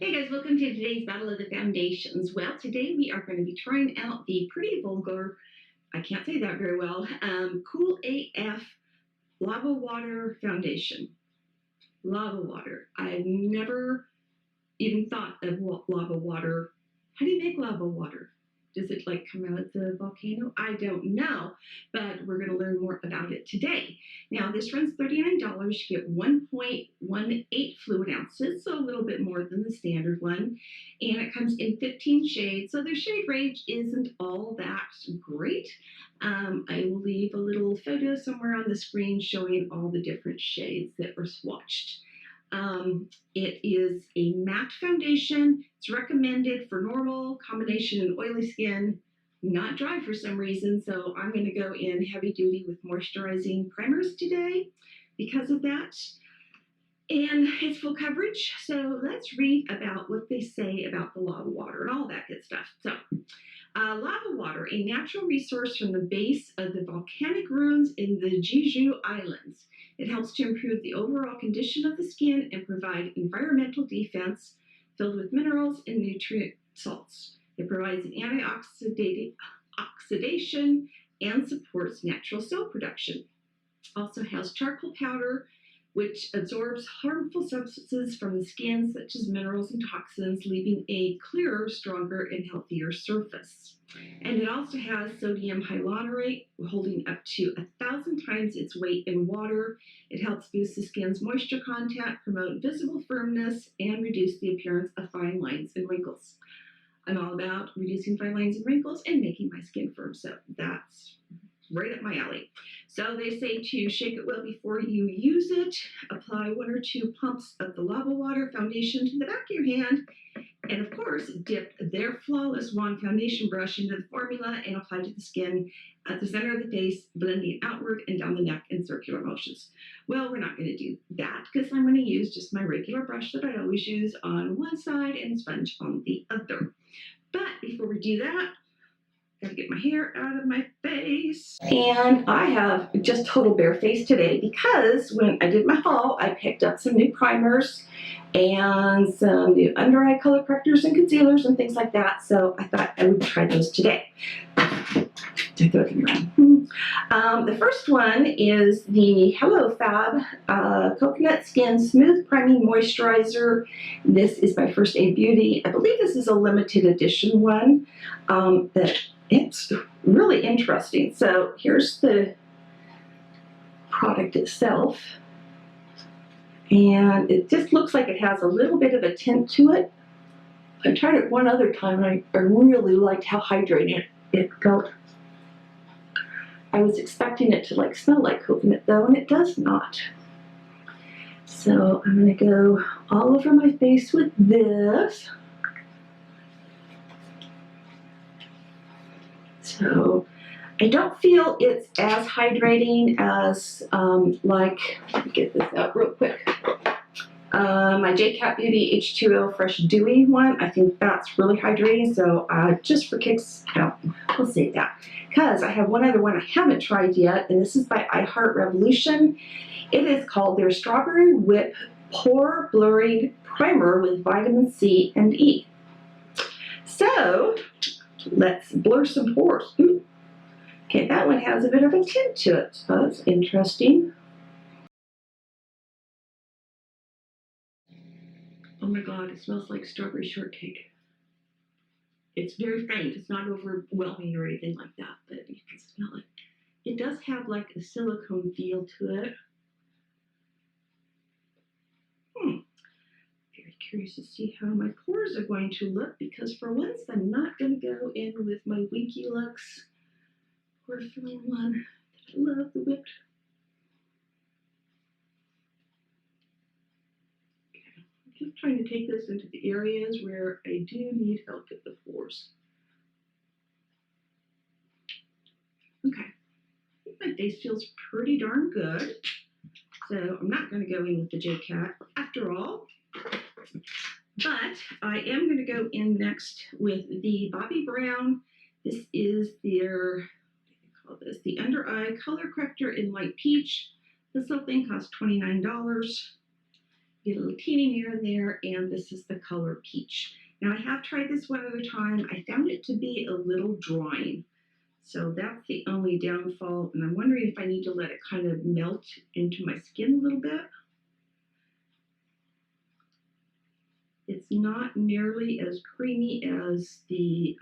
Hey guys, welcome to today's Battle of the Foundations. Well, today we are going to be trying out the pretty vulgar, I can't say that very well, Cool AF Lava Water Foundation. Lava water. I've never even thought of lava water. How do you make lava water? Does it like come out of the volcano? I don't know, but we're going to learn more about it today. Now, this runs $39. You get 1.18 fluid ounces, so a little bit more than the standard one. And it comes in 15 shades, so the shade range isn't all that great. I will leave a little photo somewhere on the screen showing all the different shades that were swatched. It is a matte foundation. It's recommended for normal, combination, and oily skin, not dry for some reason. So I'm going to go in heavy duty with moisturizing primers today because of that. And it's full coverage. So let's read about what they say about the lava water and all that good stuff. So lava water, a natural resource from the base of the volcanic ruins in the Jeju Islands. It helps to improve the overall condition of the skin and provide environmental defense filled with minerals and nutrient salts. It provides an oxidation and supports natural cell production. Also has charcoal powder, which absorbs harmful substances from the skin, such as minerals and toxins, leaving a clearer, stronger, and healthier surface. And it also has sodium hyaluronate, holding up to 1,000 times its weight in water. It helps boost the skin's moisture content, promote visible firmness, and reduce the appearance of fine lines and wrinkles. I'm all about reducing fine lines and wrinkles and making my skin firm, so that's right up my alley. So they say to shake it well before you use it. Apply 1 or 2 pumps of the lava water foundation to the back of your hand. And of course, dip their flawless wand foundation brush into the formula and apply to the skin at the center of the face, blending outward and down the neck in circular motions. Well, we're not going to do that because I'm going to use just my regular brush that I always use on one side and sponge on the other. But before we do that, gotta get my hair out of my face. And I have just total bare face today because when I did my haul, I picked up some new primers and some new under eye color correctors and concealers and things like that. So I thought I would try those today. The first one is the Hello Fab Coconut Skin Smooth Priming Moisturizer. This is by First Aid Beauty. I believe this is a limited edition one. It's really interesting. So here's the product itself. And it just looks like it has a little bit of a tint to it. I tried it one other time and I really liked how hydrating it felt. I was expecting it to like smell like coconut though, and it does not. So I'm going to go all over my face with this. So I don't feel it's as hydrating as let me get this out real quick. My J-Cat Beauty H2O Fresh Dewy one. I think that's really hydrating. So just for kicks, we'll save that. Because I have one other one I haven't tried yet, and this is by I Heart Revolution. It is called their Strawberry Whip Pore Blurring Primer with Vitamin C and E. So let's blur some pores. Ooh. Okay, that one has a bit of a tint to it, so that's interesting. Oh my God, it smells like strawberry shortcake. It's very faint. It's not overwhelming or anything like that, but you can smell it. It does have like a silicone feel to it. Very curious to see how my pores are going to look because for once I'm not going to go in with my Winky Lux pore filling one. I love the whipped. I'm just trying to take this into the areas where I do need help with the pores. Okay, I think my face feels pretty darn good. So I'm not going to go in with the J-Cat after all. But I am going to go in next with the Bobbi Brown. This is their, what do they call this? The Under Eye Color Corrector in Light Peach. This little thing costs $29. get a little teeny mirror there, and this is the color Peach. Now I have tried this one other time. I found it to be a little drying. So that's the only downfall, and I'm wondering if I need to let it kind of melt into my skin a little bit. It's not nearly as creamy as the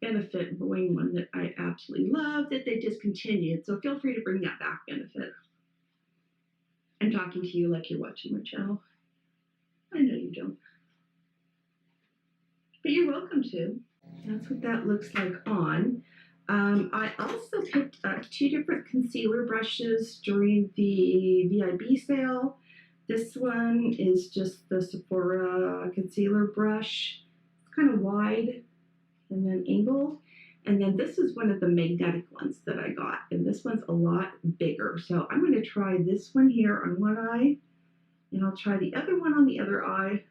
Benefit Boing one that I absolutely love that they discontinued. So feel free to bring that back, Benefit. I'm talking to you like you're watching my channel. I know you don't. But you're welcome to. That's what that looks like on. I also picked up 2 different concealer brushes during the VIB sale. This one is just the Sephora concealer brush. It's kind of wide and then angled. And then this is one of the magnetic ones that I got. And this one's a lot bigger. So I'm going to try this one here on one eye. And I'll try the other one on the other eye.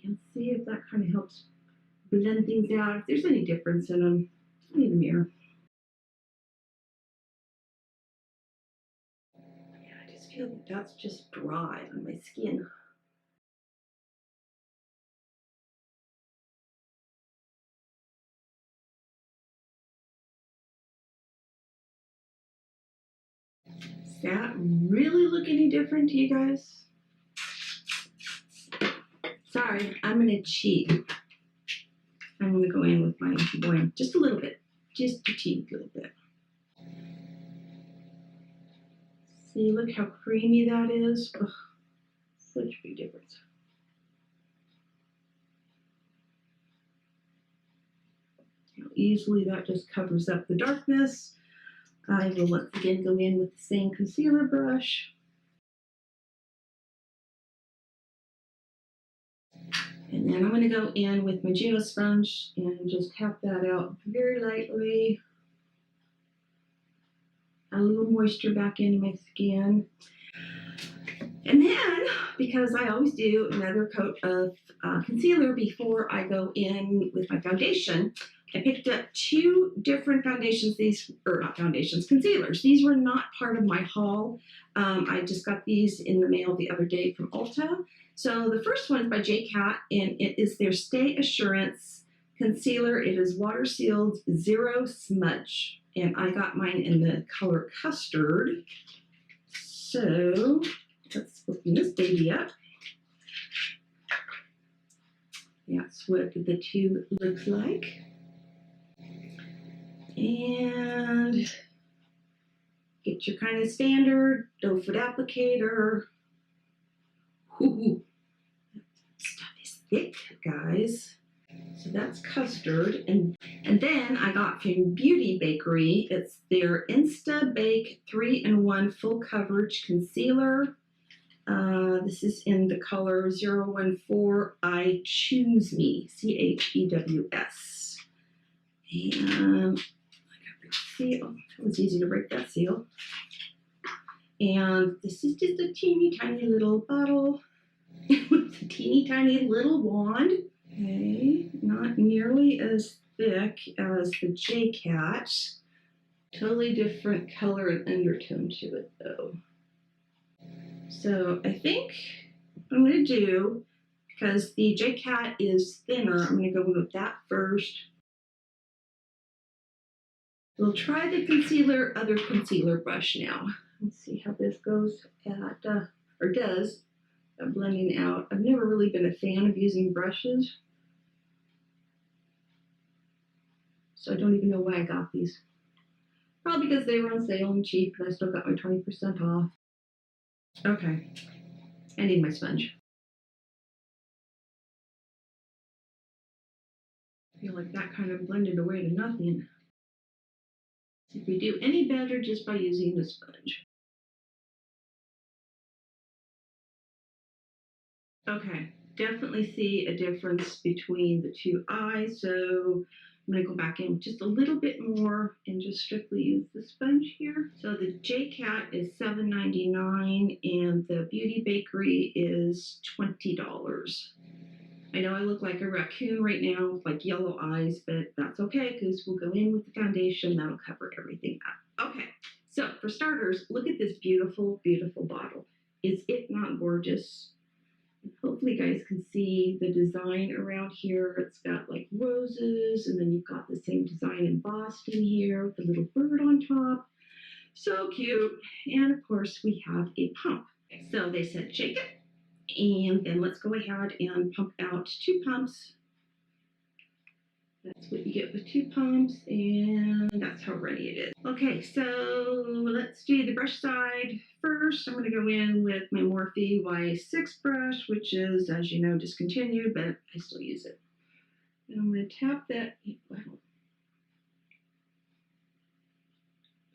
And see if that kind of helps blend things out. If there's any difference in them, I need a mirror. Yeah, I just feel that that's just dry on my skin. Does that really look any different to you guys? Sorry, I'm gonna cheat. I'm gonna go in with my Boing just a little bit, just a teeny little bit. See, look how creamy that is. Ugh, such a big difference. How easily that just covers up the darkness. I will once again go in with the same concealer brush. And then I'm going to go in with my Juno sponge and just tap that out very lightly. Add a little moisture back into my skin. And then, because I always do another coat of concealer before I go in with my foundation, I picked up 2 different foundations. These, or not foundations, concealers. These were not part of my haul. I just got these in the mail the other day from Ulta. So the first one is by J.Cat, and it is their Stay Assurance Concealer. It is water sealed, zero smudge. And I got mine in the color Custard. So let's open this baby up. That's what the tube looks like. And get your kind of standard doe foot applicator. Ooh, that stuff is thick, guys. So that's Custard. And then I got from Beauty Bakery, it's their Insta Bake 3-in-1 Full Coverage Concealer. This is in the color 014 I Choose Me, CHEWS. And I got the seal. It was easy to break that seal. And this is just a teeny tiny little bottle with a teeny tiny little wand. Okay, not nearly as thick as the J.Cat. Totally different color and undertone to it though. So I think what I'm going to do, because the J.Cat is thinner, I'm going to go with that first. We'll try the other concealer brush now. Let's see how this goes at, or does, at blending out. I've never really been a fan of using brushes. So I don't even know why I got these. Probably because they were on sale and cheap, and I still got my 20% off. Okay, I need my sponge. I feel like that kind of blended away to nothing. See if we do any better just by using the sponge. Okay, definitely see a difference between the 2 eyes, so I'm going to go back in just a little bit more and just strictly use the sponge here. So the J.Cat is $7.99 and the Beauty Bakery is $20. I know I look like a raccoon right now with like yellow eyes, but that's okay because we'll go in with the foundation. That'll cover everything up. Okay, so for starters, look at this beautiful, beautiful bottle. is it not gorgeous? Hopefully you guys can see the design around here. It's got like roses, and then you've got the same design embossed in here with the little bird on top. So cute. And of course we have a pump. So they said shake it, and then let's go ahead and pump out 2 pumps. That's what you get with 2 pumps, and that's how ready it is. Okay, so let's do the brush side first. I'm going to go in with my Morphe Y6 brush, which is, as you know, discontinued, but I still use it. And I'm going to tap that. Wow.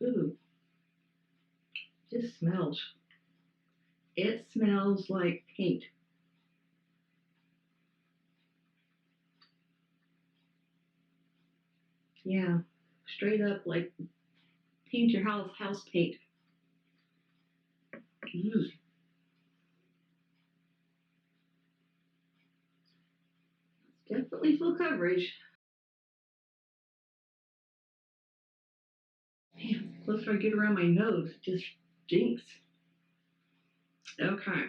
Ooh, just smells. It smells like paint. Yeah, straight up like paint your house paint. Mm. Definitely full coverage. Man, the closer I get around my nose, it just stinks. Okay,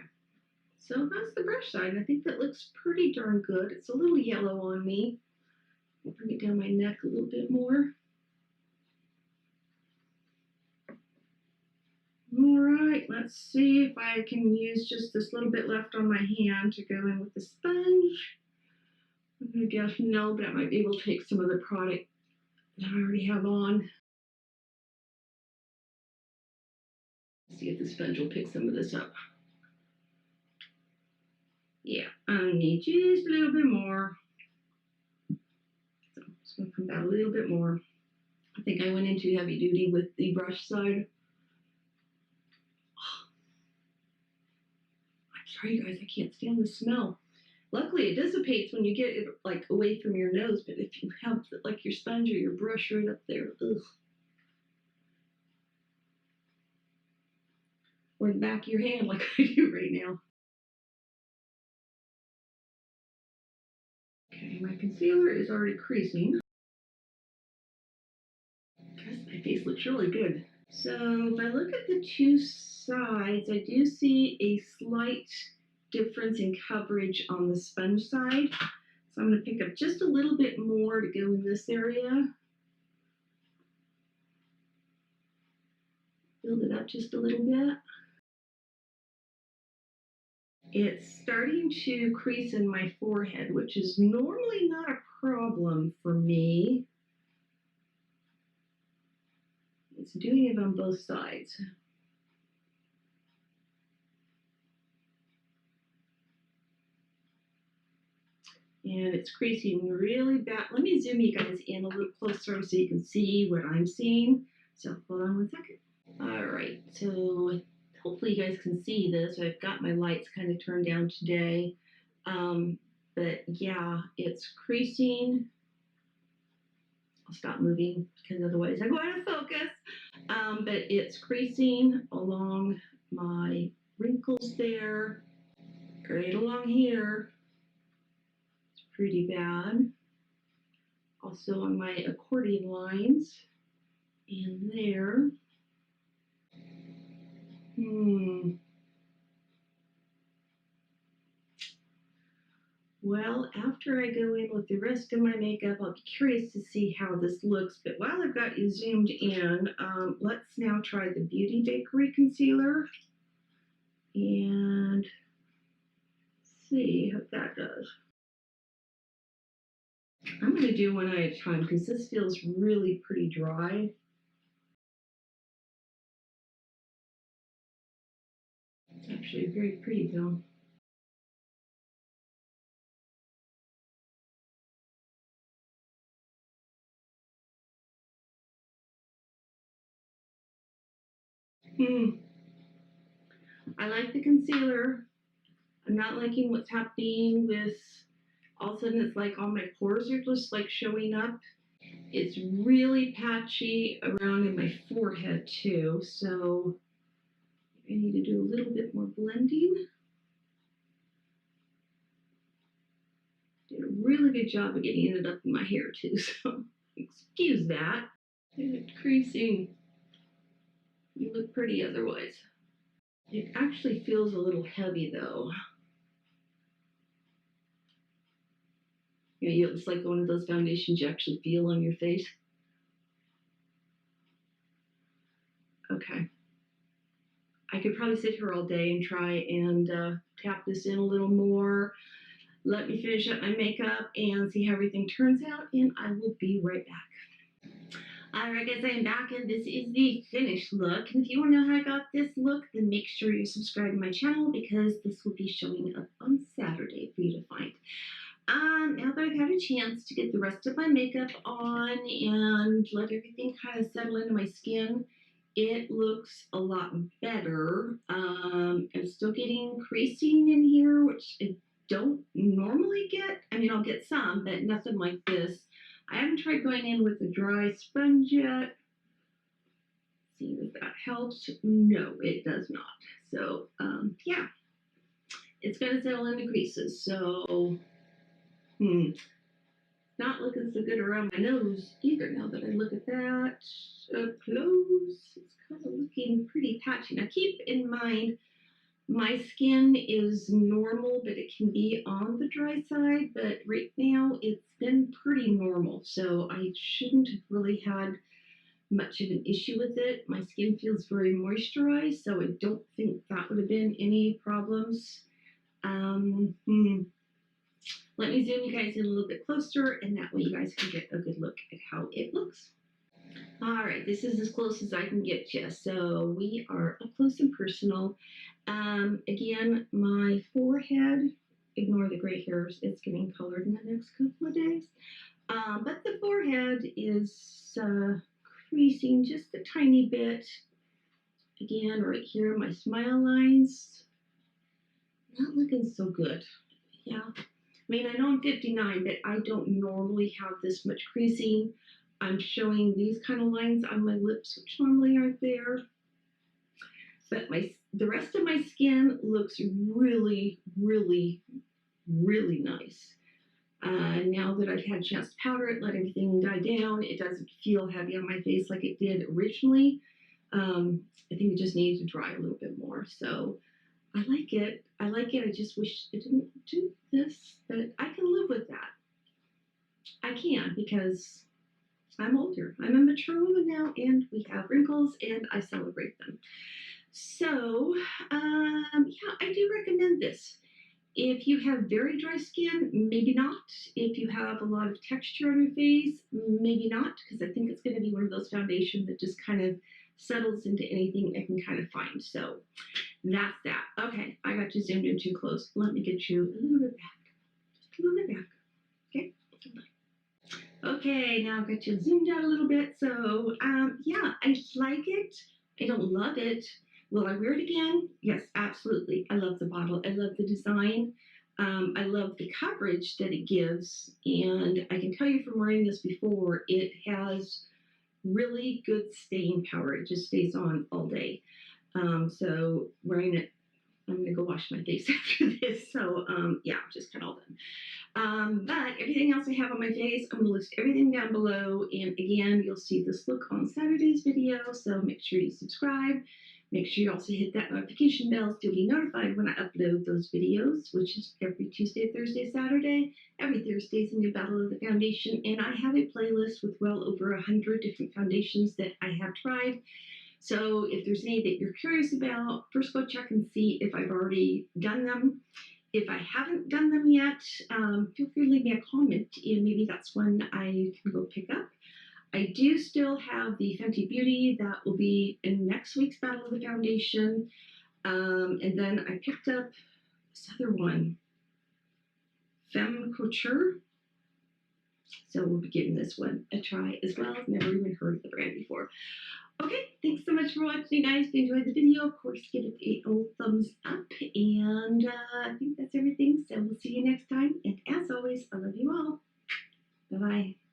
so that's the brush side. I think that looks pretty darn good. It's a little yellow on me. I'll bring it down my neck a little bit more. All right, let's see if I can use just this little bit left on my hand to go in with the sponge. I'm going to guess no, but I might be able to take some of the product that I already have on. Let's see if the sponge will pick some of this up. Yeah, I need just a little bit more. So I'm just going to come down a little bit more. I think I went in too heavy duty with the brush side. I'm sorry, you guys, I can't stand the smell. Luckily, it dissipates when you get it like away from your nose, but if you have like your sponge or your brush right up there, ugh. Or the back of your hand like I do right now. Okay, my concealer is already creasing. Guys, my face looks really good. So if I look at the 2 sides, I do see a slight difference in coverage on the sponge side. So I'm going to pick up just a little bit more to go in this area. Build it up just a little bit. It's starting to crease in my forehead, which is normally not a problem for me. It's doing it on both sides. And it's creasing really bad. Let me zoom you guys in a little closer so you can see what I'm seeing. So hold on 1 second. All right, so hopefully you guys can see this. I've got my lights kind of turned down today. But yeah, it's creasing. I'll stop moving because otherwise I go out of focus. But it's creasing along my wrinkles there, right along here. It's pretty bad. Also on my accordion lines and there. Well, after I go in with the rest of my makeup, I'll be curious to see how this looks. But while I've got you zoomed in, let's now try the Beauty Bakery concealer and see how that does. I'm going to do one eye at a time because this feels really pretty dry. It's actually very pretty though. I like the concealer. I'm not liking what's happening with, all of a sudden it's like all my pores are just like showing up. It's really patchy around in my forehead too, so I need to do a little bit more blending. Did a really good job of getting it up in my hair too, so excuse that. And it's creasing. You look pretty otherwise. It actually feels a little heavy though. You know, it's like one of those foundations you actually feel on your face. Okay. I could probably sit here all day and try and tap this in a little more. Let me finish up my makeup and see how everything turns out, and I will be right back. Alright guys, I am back and this is the finished look. And if you want to know how I got this look, then make sure you subscribe to my channel because this will be showing up on Saturday for you to find. Now that I've had a chance to get the rest of my makeup on and let everything kind of settle into my skin, it looks a lot better. I'm still getting creasing in here, which I don't normally get. I mean, I'll get some, but nothing like this. I haven't tried going in with a dry sponge yet. See if that helps. No, it does not. So, yeah, it's going to settle into creases. So, not looking so good around my nose either now that I look at that up close. It's kind of looking pretty patchy. Now keep in mind, my skin is normal, but it can be on the dry side. But right now it's been pretty normal, so I shouldn't have really had much of an issue with it. My skin feels very moisturized, so I don't think that would have been any problems. Let me zoom you guys in a little bit closer, and that way you guys can get a good look at how it looks. All right, this is as close as I can get you. So we are up close and personal. Again, my forehead, ignore the gray hairs, it's getting colored in the next couple of days. But the forehead is creasing just a tiny bit. Again, right here, my smile lines, not looking so good. Yeah. I mean, I know I'm 59, but I don't normally have this much creasing. I'm showing these kind of lines on my lips, which normally aren't there. But the rest of my skin looks really, really, really nice. Now that I've had a chance to powder it, let everything die down, it doesn't feel heavy on my face like it did originally. I think it just needs to dry a little bit more. So I like it. I like it. I just wish it didn't do this, but I can live with that. I can because I'm older. I'm a mature woman now, and we have wrinkles, and I celebrate them. So, yeah, I do recommend this. If you have very dry skin, maybe not. If you have a lot of texture on your face, maybe not, because I think it's going to be one of those foundations that just kind of settles into anything I can kind of find. So that's that. Okay, I got you zoomed in too close. Let me get you a little bit back. Just a little bit back. Okay. Okay, now I've got you zoomed out a little bit. So, yeah, I like it. I don't love it. Will I wear it again? Yes, absolutely. I love the bottle. I love the design. I love the coverage that it gives. And I can tell you from wearing this before, it has really good staying power. It just stays on all day. So wearing it, I'm going to go wash my face after this. So, yeah, just cut all done. But everything else I have on my face, I'm going to list everything down below. And again, you'll see this look on Saturday's video. So make sure you subscribe. Make sure you also hit that notification bell so you'll be notified when I upload those videos, which is every Tuesday, Thursday, Saturday. Every Thursday is a new Battle of the Foundation. And I have a playlist with well over 100 different foundations that I have tried. So if there's any that you're curious about, first go check and see if I've already done them. If I haven't done them yet, feel free to leave me a comment, and maybe that's one I can go pick up. I do still have the Fenty Beauty that will be in next week's Battle of the Foundation. And then I picked up this other one, Femme Couture. So we'll be giving this one a try as well. I've never even heard of the brand before. Okay, thanks so much for watching, guys. If you enjoyed the video, of course, give it a old thumbs up. And I think that's everything. So we'll see you next time. And as always, I love you all. Bye-bye.